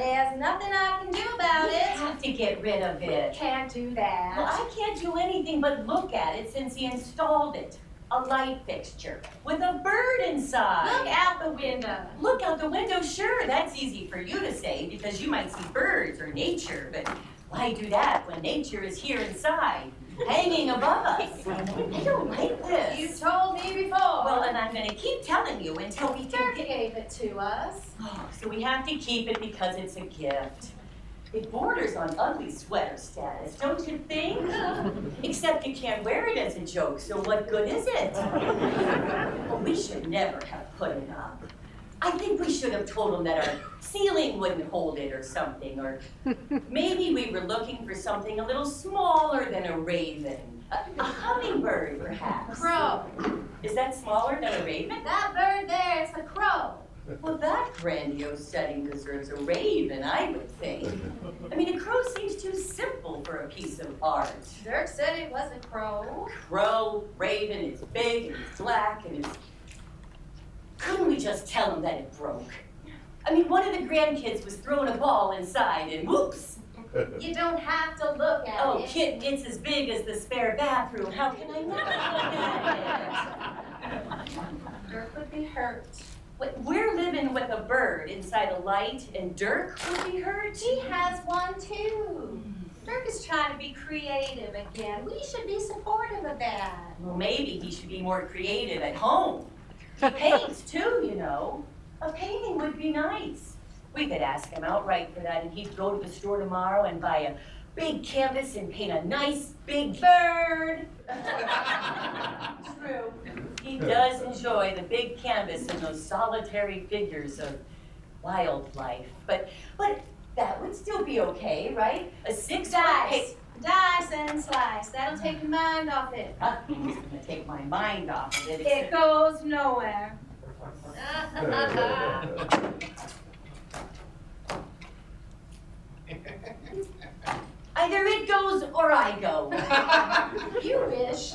There's nothing I can do about We it. have to get rid of it. Can't do that. Well, I can't do anything but look at it since he installed it. A light fixture with a bird inside. Look out the window. Look out the window, sure. That's easy for you to say because you might see birds or nature, but why do that when nature is here inside, hanging above us? I don't like this. You told me before. Well, and I'm going to keep telling you until we can Dirk gave it to us. Oh, so we have to keep it because it's a gift. It borders on ugly sweater status, don't you think? Except you can't wear it as a joke, so what good is it? Well, we should never have put it up. I think we should have told him that our ceiling wouldn't hold it or something, or maybe we were looking for something a little smaller than a raven. A hummingbird, perhaps. Crow. Is that smaller than a raven? That bird there is a crow. Well, that grandiose setting deserves a raven, I would think. I mean, a crow seems too simple for a piece of art. Dirk said it was a crow. Crow, raven, it's big, and it's black, and it's... Couldn't we just tell him that it broke? I mean, one of the grandkids was throwing a ball inside, and whoops! You don't have to look at Oh, it. kid, it's as big as the spare bathroom. How can I not look at it? Dirk would be hurt. We're living with a bird inside a light, and Dirk would be hurt? He has one too. Dirk is trying to be creative again. We should be supportive of that. Well, maybe he should be more creative at home. He paints too, you know. A painting would be nice. We could ask him outright for that, and he'd go to the store tomorrow and buy a big canvas and paint a nice big bird. True. He does enjoy the big canvas and those solitary figures of wildlife. But that would still be okay, right? A Dice and slice. That'll take your mind off it. He's gonna take my mind off of it. It goes nowhere. Either it goes or I go. You wish.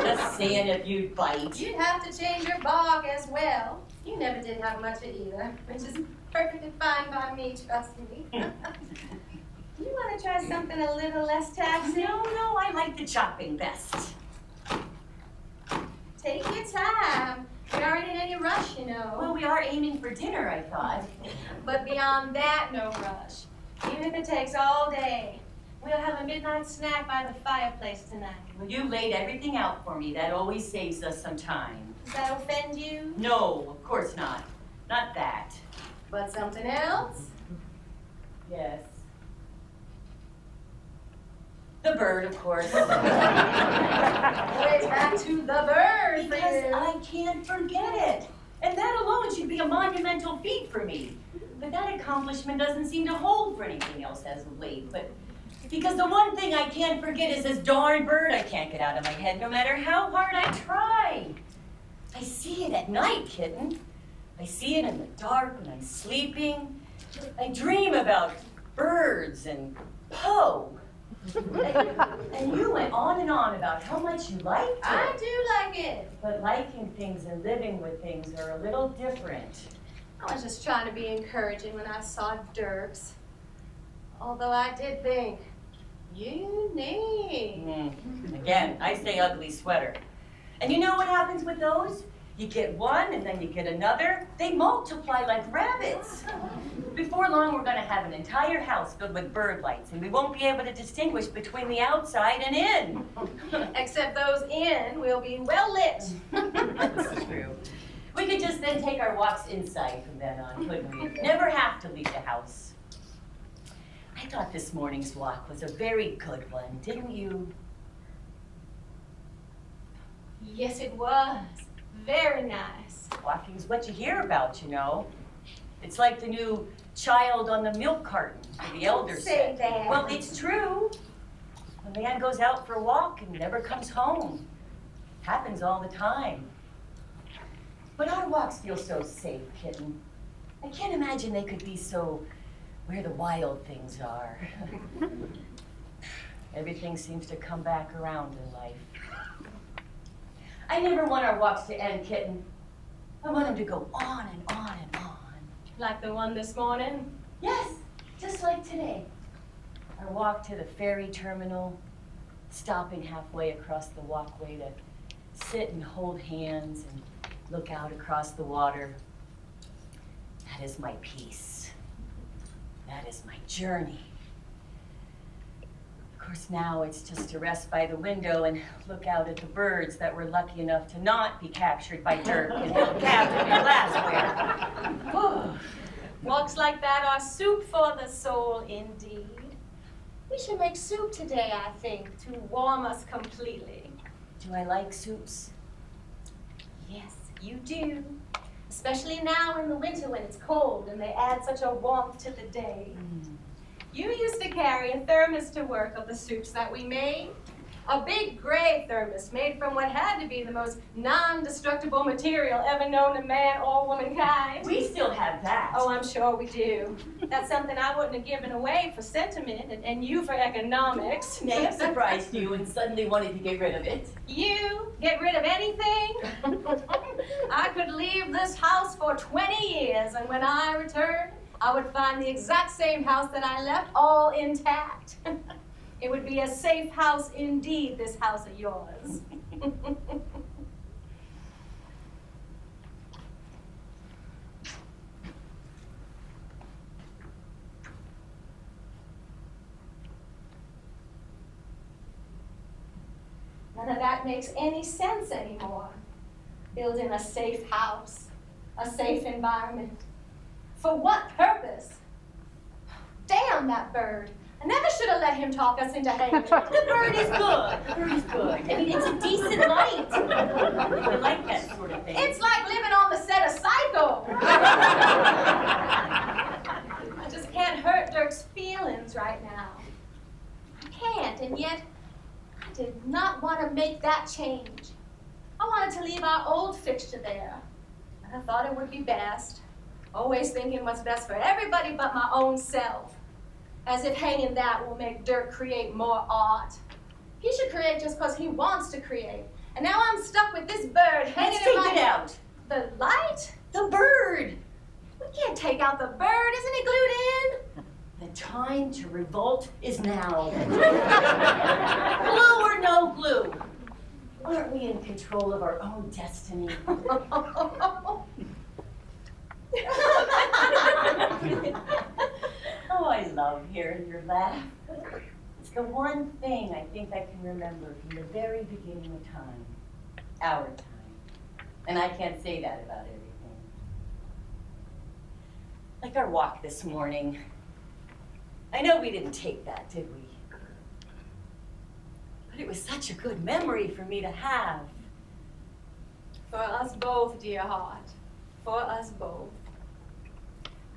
Just saying if you'd bite. You'd have to change your bark as well. You never did have much of either, which is perfectly fine by me, trust me. You want to try something a little less taxing? No, I like the chopping best. Take your time. We aren't in any rush, you know. Well, we are aiming for dinner, I thought. But beyond that, no rush. Even if it takes all day. We'll have a midnight snack by the fireplace tonight. Well, you laid everything out for me. That always saves us some time. Does that offend you? No, of course not. Not that. But something else? Yes. The bird, of course. Always back to the bird. Because I can't forget it. And that alone should be a monumental feat for me. But that accomplishment doesn't seem to hold for anything else as of late. But because the one thing I can't forget is this darn bird I can't get out of my head no matter how hard I try. I see it at night, kitten. I see it in the dark when I'm sleeping. I dream about birds and Poe. And you went on and on about how much you liked it. I do like it. But liking things and living with things are a little different. I was just trying to be encouraging when I saw Dirk's. Although I did think, unique. Again, I say ugly sweater. And you know what happens with those? You get one and then you get another. They multiply like rabbits. Before long, we're going to have an entire house filled with bird lights, and we won't be able to distinguish between the outside and in. Except those in will be well lit. That's true. We could just then take our walks inside from then on, couldn't we? Never have to leave the house. I thought this morning's walk was a very good one, didn't you? Yes, it was. Very nice. Walking's what you hear about, you know. It's like the new child on the milk carton, the elders say said. that. Well, it's true. A man goes out for a walk and never comes home. Happens all the time. But our walks feel so safe, kitten. I can't imagine they could be so where the wild things are. Everything seems to come back around in life. I never want our walks to end, kitten. I want them to go on and on and on. Like the one this morning? Yes, just like today. Our walk to the ferry terminal, stopping halfway across the walkway to sit and hold hands and look out across the water. That is my peace. That is my journey. Of course, now it's just to rest by the window and look out at the birds that were lucky enough to not be captured by Dirk and held captive in glassware. Walks like that are soup for the soul, indeed. We should make soup today, I think, to warm us completely. Do I like soups? Yes, you do. Especially now in the winter when it's cold and they add such a warmth to the day. You used to carry a thermos to work of the soups that we made. A big gray thermos made from what had to be the most non-destructible material ever known to man or womankind. We still have that. Oh, I'm sure we do. That's something I wouldn't have given away for sentiment and you for economics. May have surprised you and suddenly wanted to get rid of it. You get rid of anything? I could leave this house for 20 years, and when I return, I would find the exact same house that I left, all intact. It would be a safe house indeed, this house of yours. None of that makes any sense anymore. Building a safe house, a safe environment. For what purpose? Damn that bird. I never should have let him talk us into hanging. The bird is good. The bird is good. I mean, it's a decent light. I like that sort of thing. It's like living on the set of Psycho. I just can't hurt Dirk's feelings right now. I can't, and yet I did not want to make that change. I wanted to leave our old fixture there. I thought it would be best. Always thinking what's best for everybody but my own self. As if hanging that will make Dirk create more art. He should create just because he wants to create. And now I'm stuck with this bird hanging in my... Let's take it out. The light? The bird. We can't take out the bird. Isn't it glued in? The time to revolt is now. Glue or no glue? Aren't we in control of our own destiny? Oh, I love hearing your laugh. It's the one thing I think I can remember from the very beginning of time. Our time. And I can't say that about everything. Like our walk this morning. I know we didn't take that, did we? But it was such a good memory for me to have. For us both, dear heart. For us both.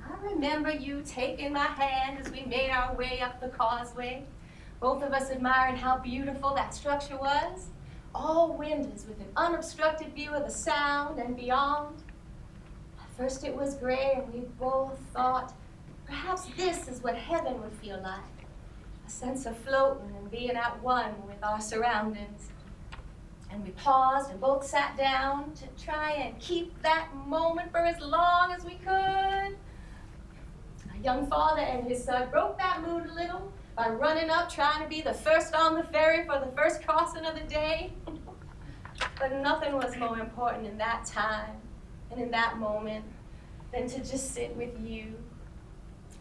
I remember you taking my hand as we made our way up the causeway. Both of us admiring how beautiful that structure was. All windows with an unobstructed view of the sound and beyond. At first it was gray and we both thought, perhaps this is what heaven would feel like. A sense of floating and being at one with our surroundings. And we paused and both sat down to try and keep that moment for as long as we could. A young father and his son broke that mood a little by running up trying to be the first on the ferry for the first crossing of the day. But nothing was more important in that time and in that moment than to just sit with you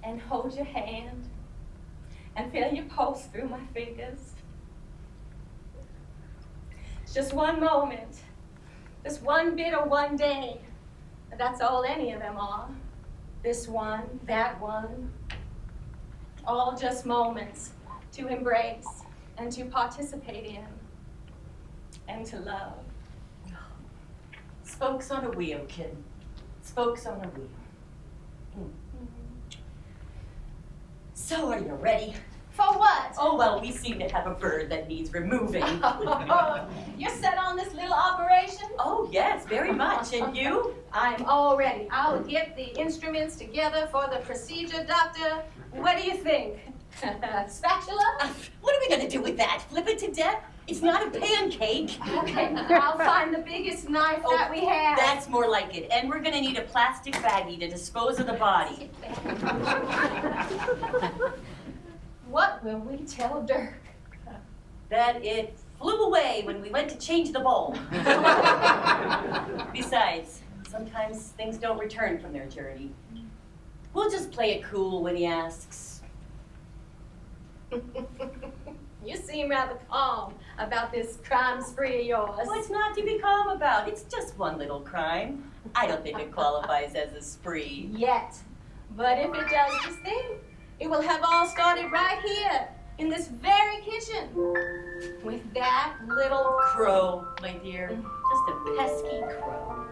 and hold your hand and feel your pulse through my fingers. It's just one moment, just one bit of one day. And that's all any of them are. This one, that one. All just moments to embrace and to participate in and to love. Spokes on a wheel, kid. Spokes on a wheel. So are you ready? For what? Oh, well, we seem to have a bird that needs removing. You're set on this little operation? Oh, yes, very much. And you? I'm all ready. I'll get the instruments together for the procedure, Doctor. What do you think? Spatula? What are we going to do with that? Flip it to death? It's not a pancake. Okay, I'll find the biggest knife that we have. That's more like it. And we're gonna need a plastic baggie to dispose of the body. What will we tell Dirk? That it flew away when we went to change the bulb. Besides, sometimes things don't return from their journey. We'll just play it cool when he asks. You seem rather calm about this crime spree of yours. What's not to be calm about? It's just one little crime. I don't think it qualifies as a spree. Yet. But if it does this thing, it will have all started right here, in this very kitchen. With that little Crow, my dear. Just a pesky crow.